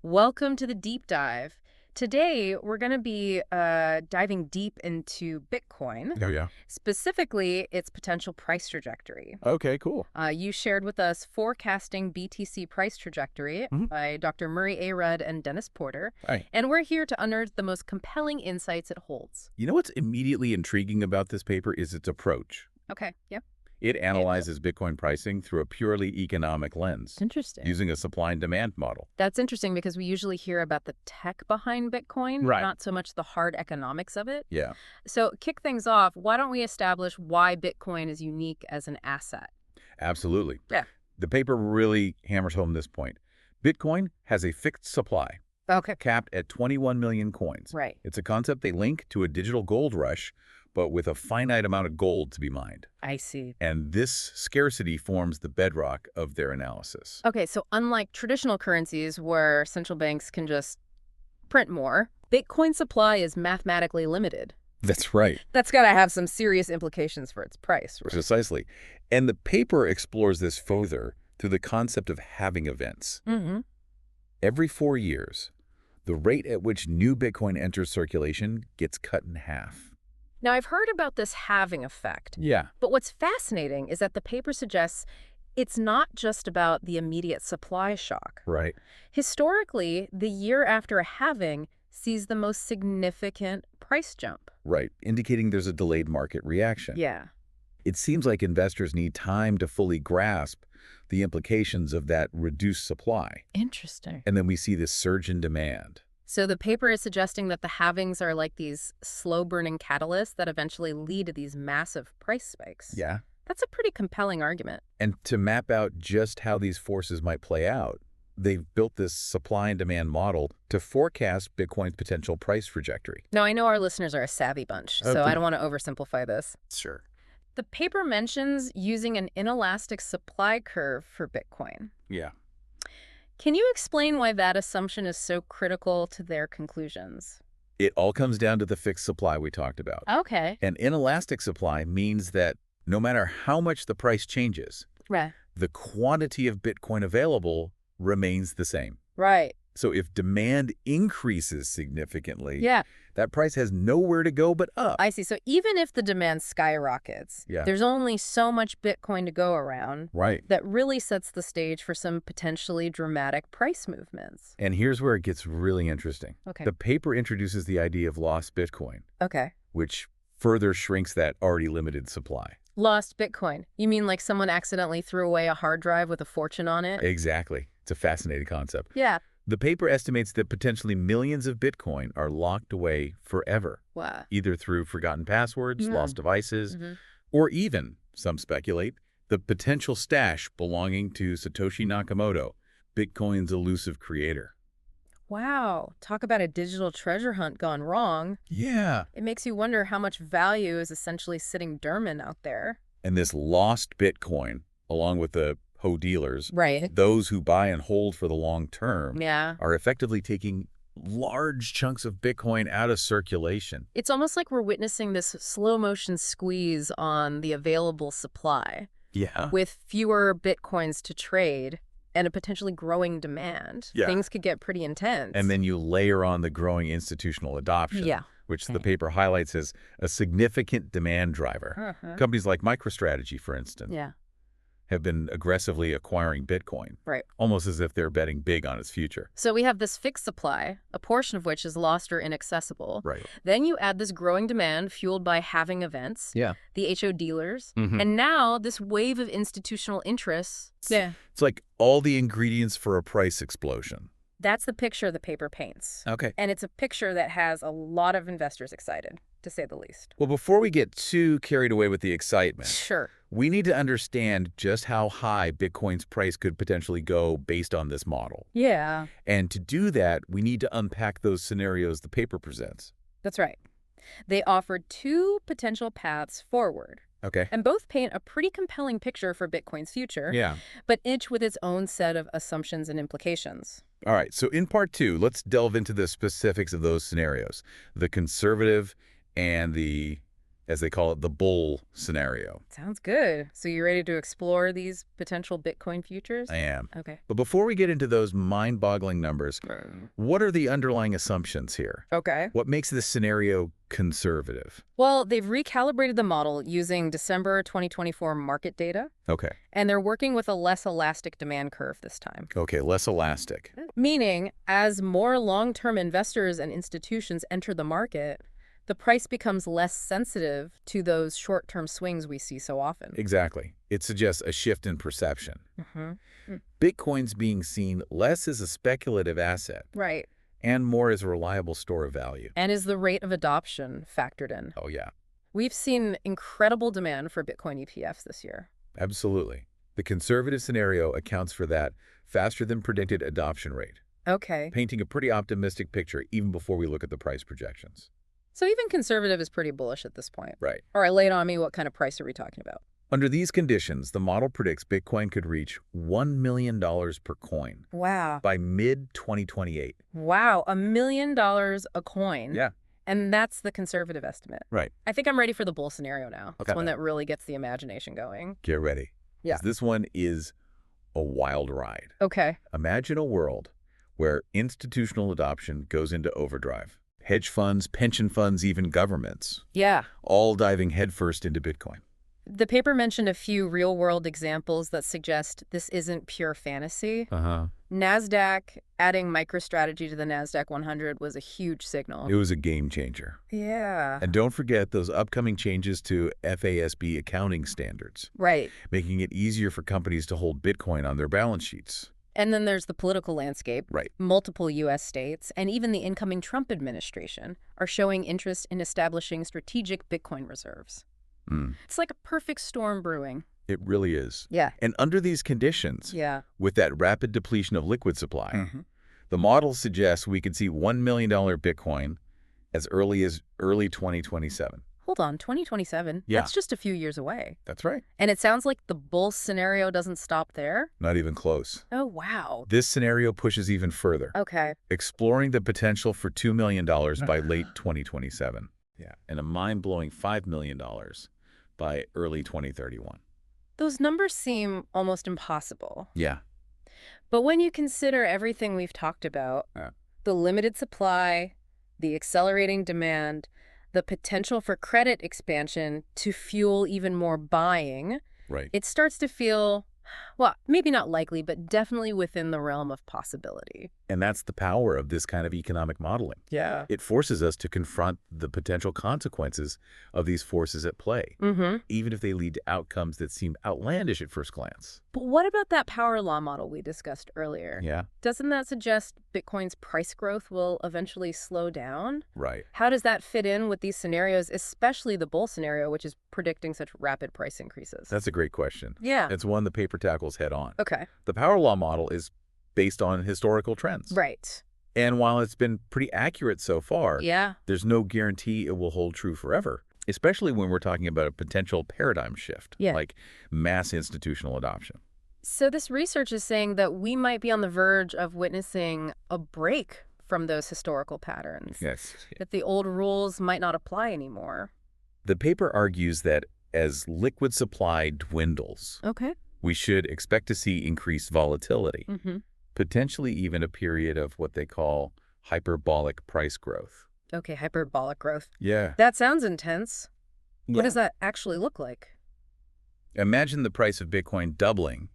Welcome to the deep dive. Today, we're going to be diving deep into Bitcoin, Oh, yeah. specifically its potential price trajectory. Okay, cool. You shared with us Forecasting BTC Price Trajectory Mhm. by Dr. Murray A. Rudd and Dennis Porter, Right. and we're here to unearth the most compelling insights it holds. You know what's immediately intriguing about this paper is its approach. Okay, yep. It analyzes Bitcoin pricing through a purely economic lens, Interesting. using a supply and demand model. That's interesting because we usually hear about the tech behind Bitcoin, Right. not so much the hard economics of it. Yeah, So, kick things off, why don't we establish why Bitcoin is unique as an asset? absolutely. Yeah. The paper really hammers home this point. Bitcoin has a fixed supply, Okay. capped at 21 million coins. Right. It's a concept they link to a digital gold rush, but with a finite amount of gold to be mined. I see. And this scarcity forms the bedrock of their analysis. Okay, so unlike traditional currencies where central banks can just print more, Bitcoin supply is mathematically limited. That's right. That's got to have some serious implications for its price, right? Precisely. And the paper explores this further through the concept of halving events. Mm-hmm. Every 4 years, the rate at which new Bitcoin enters circulation gets cut in half. Now, I've heard about this halving effect, Yeah. but what's fascinating is that the paper suggests it's not just about the immediate supply shock. Right. Historically, the year after a halving sees the most significant price jump. Right. Indicating there's a delayed market reaction. Yeah. It seems like investors need time to fully grasp the implications of that reduced supply. Interesting. And then we see this surge in demand. So the paper is suggesting that the halvings are like these slow-burning catalysts that eventually lead to these massive price spikes. Yeah. That's a pretty compelling argument. And to map out just how these forces might play out, they've built this supply and demand model to forecast Bitcoin's potential price trajectory. Now, I know our listeners are a savvy bunch, so I don't want to oversimplify this. Sure. The paper mentions using an inelastic supply curve for Bitcoin. Yeah. Can you explain why that assumption is so critical to their conclusions? It all comes down to the fixed supply we talked about. Okay. An inelastic supply means that no matter how much the price changes, Right. the quantity of Bitcoin available remains the same. Right. So if demand increases significantly, Yeah. that price has nowhere to go but up. I see. So even if the demand skyrockets, Yeah. there's only so much Bitcoin to go around. Right. That really sets the stage for some potentially dramatic price movements. And here's where it gets really interesting. Okay. The paper introduces the idea of lost Bitcoin, Okay. which further shrinks that already limited supply. Lost Bitcoin. You mean like someone accidentally threw away a hard drive with a fortune on it? Exactly. It's a fascinating concept. Yeah. The paper estimates that potentially millions of Bitcoin are locked away forever, Wow. either through forgotten passwords, Yeah. lost devices, Mm-hmm. or even, some speculate, the potential stash belonging to Satoshi Nakamoto, Bitcoin's elusive creator. Wow. Talk about a digital treasure hunt gone wrong. Yeah. It makes you wonder how much value is essentially sitting dormant out there. And this lost Bitcoin, along with the HODLers, Right. those who buy and hold for the long term, Yeah. are effectively taking large chunks of Bitcoin out of circulation. It's almost like we're witnessing this slow motion squeeze on the available supply Yeah. with fewer Bitcoins to trade and a potentially growing demand. Yeah. Things could get pretty intense. And then you layer on the growing institutional adoption, Yeah. which the Okay. paper highlights as a significant demand driver. Uh-huh. Companies like MicroStrategy, for instance, Yeah. have been aggressively acquiring Bitcoin, Right. almost as if they're betting big on its future. So we have this fixed supply, a portion of which is lost or inaccessible. Right. Then you add this growing demand fueled by halving events, Yeah. the HODlers, Mhm. and now this wave of institutional interests. Yeah. It's like all the ingredients for a price explosion. That's the picture the paper paints. Okay. And it's a picture that has a lot of investors excited, to say the least. Well, before we get too carried away with the excitement, Sure. we need to understand just how high Bitcoin's price could potentially go based on this model. Yeah. And to do that, we need to unpack those scenarios the paper presents. That's right. They offered two potential paths forward, Okay. and both paint a pretty compelling picture for Bitcoin's future, Yeah. but each with its own set of assumptions and implications. All right. So in part 2, let's delve into the specifics of those scenarios, the conservative and the as they call it, the bull scenario. Sounds good. So you ready to explore these potential Bitcoin futures? I am. Okay. But before we get into those mind-boggling numbers, what are the underlying assumptions here? Okay. What makes this scenario conservative? Well, they've recalibrated the model using December 2024 market data, Okay. and they're working with a less elastic demand curve this time. Okay, less elastic. Meaning, as more long-term investors and institutions enter the market, the price becomes less sensitive to those short-term swings we see so often. Exactly. It suggests a shift in perception. Mm-hmm. Bitcoin's being seen less as a speculative asset Right. and more as a reliable store of value. And is the rate of adoption factored in? Oh, yeah. We've seen incredible demand for Bitcoin ETFs this year. Absolutely. The conservative scenario accounts for that faster than predicted adoption rate, Okay. painting a pretty optimistic picture even before we look at the price projections. So even conservative is pretty bullish at this point. Right. All right, lay it on me. What kind of price are we talking about? Under these conditions, the model predicts Bitcoin could reach $1 million per coin Wow. by mid-2028. Wow, $1 million a coin. Yeah. And that's the conservative estimate. Right. I think I'm ready for the bull scenario now. It's Okay. one that really gets the imagination going. Get ready. Yeah. 'Cause this one is a wild ride. Okay. Imagine a world where institutional adoption goes into overdrive. Hedge funds, pension funds, even governments, Yeah. all diving headfirst into Bitcoin. The paper mentioned a few real-world examples that suggest this isn't pure fantasy. Uh-huh. NASDAQ, adding MicroStrategy to the NASDAQ 100 was a huge signal. It was a game changer. Yeah. And don't forget those upcoming changes to FASB accounting standards, Right. making it easier for companies to hold Bitcoin on their balance sheets. And then there's the political landscape. Right. Multiple U.S. states and even the incoming Trump administration are showing interest in establishing strategic Bitcoin reserves. It's like a perfect storm brewing. It really is. Yeah. And under these conditions, Yeah. with that rapid depletion of liquid supply, the model suggests we could see $1 million Bitcoin as early 2027. Hold on, 2027? Yeah. That's just a few years away. That's right. And it sounds like the bull scenario doesn't stop there? Not even close. Oh, wow. This scenario pushes even further, Okay. exploring the potential for $2 million by late 2027. Yeah. And a mind-blowing $5 million by early 2031. Those numbers seem almost impossible. Yeah. But when you consider everything we've talked about, the limited supply, the accelerating demand, the potential for credit expansion to fuel even more buying, Right. it starts to feel, well, maybe not likely, but definitely within the realm of possibility. And that's the power of this kind of economic modeling. Yeah. It forces us to confront the potential consequences of these forces at play, even if they lead to outcomes that seem outlandish at first glance. But what about that power law model we discussed earlier? Yeah. Doesn't that suggest Bitcoin's price growth will eventually slow down? Right. How does that fit in with these scenarios, especially the bull scenario, which is predicting such rapid price increases? That's a great question. Yeah. It's one the paper tackles head on. Okay. The power law model is based on historical trends. Right. And while it's been pretty accurate so far, Yeah. there's no guarantee it will hold true forever, especially when we're talking about a potential paradigm shift, Yeah. like mass institutional adoption. So this research is saying that we might be on the verge of witnessing a break from those historical patterns. Yes. That the old rules might not apply anymore. The paper argues that as liquid supply dwindles, Okay. we should expect to see increased volatility, Mm-hmm. potentially even a period of what they call hyperbolic price growth. Okay, hyperbolic growth. Yeah. That sounds intense. Yeah. What does that actually look like? Imagine the price of Bitcoin doubling,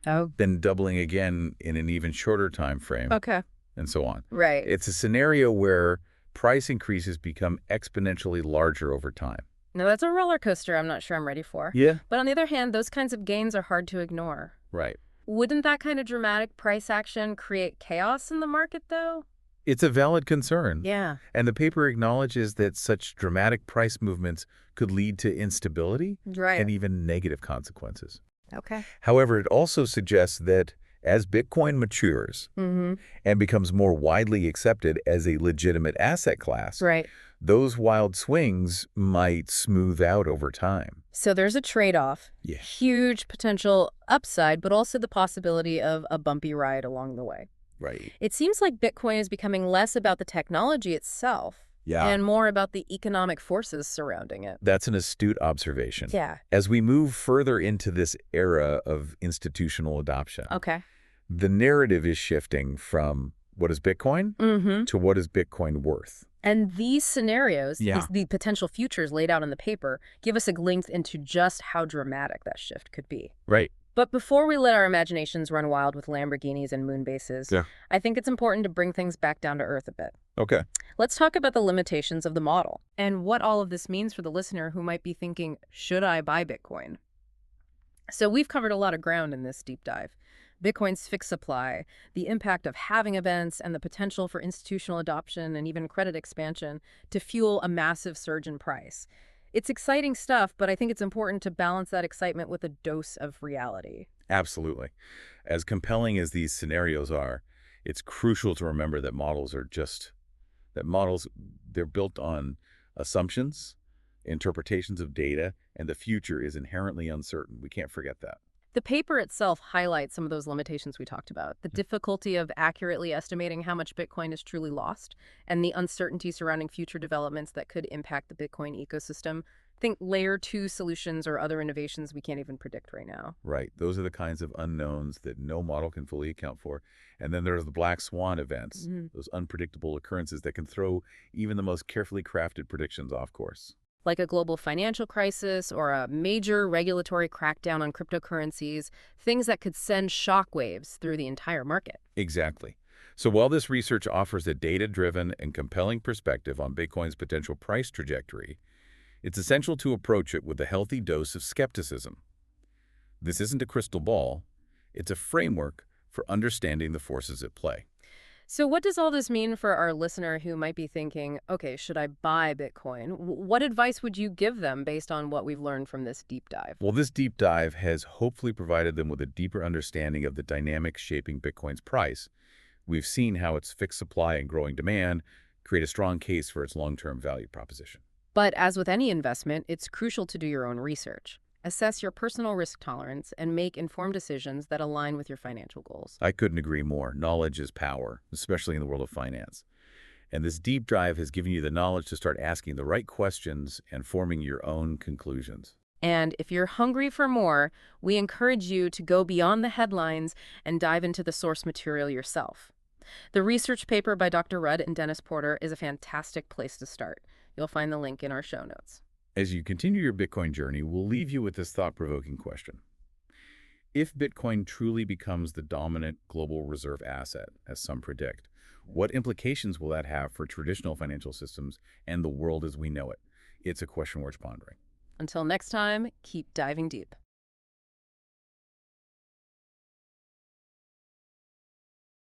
Oh. then doubling again in an even shorter time frame, Okay. and so on. Right. It's a scenario where price increases become exponentially larger over time. Now, that's a roller coaster I'm not sure I'm ready for. Yeah. But on the other hand, those kinds of gains are hard to ignore. Right. Wouldn't that kind of dramatic price action create chaos in the market, though? It's a valid concern. Yeah. And the paper acknowledges that such dramatic price movements could lead to instability Right. and even negative consequences. Okay. However, it also suggests that as Bitcoin matures and becomes more widely accepted as a legitimate asset class, Right. those wild swings might smooth out over time. So there's a trade-off. Yeah. Huge potential upside, but also the possibility of a bumpy ride along the way. Right. It seems like Bitcoin is becoming less about the technology itself Yeah. and more about the economic forces surrounding it. That's an astute observation. Yeah. As we move further into this era of institutional adoption, Okay. the narrative is shifting from what is Bitcoin Mm-hmm. to what is Bitcoin worth. And these scenarios, Yeah. the potential futures laid out in the paper, give us a glimpse into just how dramatic that shift could be. Right. But before we let our imaginations run wild with Lamborghinis and moon bases, Yeah. I think it's important to bring things back down to earth a bit. Okay. Let's talk about the limitations of the model and what all of this means for the listener who might be thinking, should I buy Bitcoin? So we've covered a lot of ground in this deep dive. Bitcoin's fixed supply, the impact of halving events, and the potential for institutional adoption and even credit expansion to fuel a massive surge in price. It's exciting stuff, but I think it's important to balance that excitement with a dose of reality. Absolutely. As compelling as these scenarios are, it's crucial to remember that models, they're built on assumptions, interpretations of data, and the future is inherently uncertain. We can't forget that. The paper itself highlights some of those limitations we talked about, the difficulty of accurately estimating how much Bitcoin is truly lost, and the uncertainty surrounding future developments that could impact the Bitcoin ecosystem. Think layer 2 solutions or other innovations we can't even predict right now. Right. Those are the kinds of unknowns that no model can fully account for. And then there's the black swan events, those unpredictable occurrences that can throw even the most carefully crafted predictions off course. Like a global financial crisis or a major regulatory crackdown on cryptocurrencies, things that could send shockwaves through the entire market. Exactly. So while this research offers a data-driven and compelling perspective on Bitcoin's potential price trajectory, it's essential to approach it with a healthy dose of skepticism. This isn't a crystal ball. It's a framework for understanding the forces at play. So what does all this mean for our listener who might be thinking, okay, should I buy Bitcoin? What advice would you give them based on what we've learned from this deep dive? Well, this deep dive has hopefully provided them with a deeper understanding of the dynamics shaping Bitcoin's price. We've seen how its fixed supply and growing demand create a strong case for its long-term value proposition. But as with any investment, it's crucial to do your own research. Assess your personal risk tolerance and make informed decisions that align with your financial goals. I couldn't agree more. Knowledge is power, especially in the world of finance. And this deep dive has given you the knowledge to start asking the right questions and forming your own conclusions. And if you're hungry for more, we encourage you to go beyond the headlines and dive into the source material yourself. The research paper by Dr. Rudd and Dennis Porter is a fantastic place to start. You'll find the link in our show notes. As you continue your Bitcoin journey, we'll leave you with this thought-provoking question. If Bitcoin truly becomes the dominant global reserve asset, as some predict, what implications will that have for traditional financial systems and the world as we know it? It's a question worth pondering. Until next time, keep diving deep.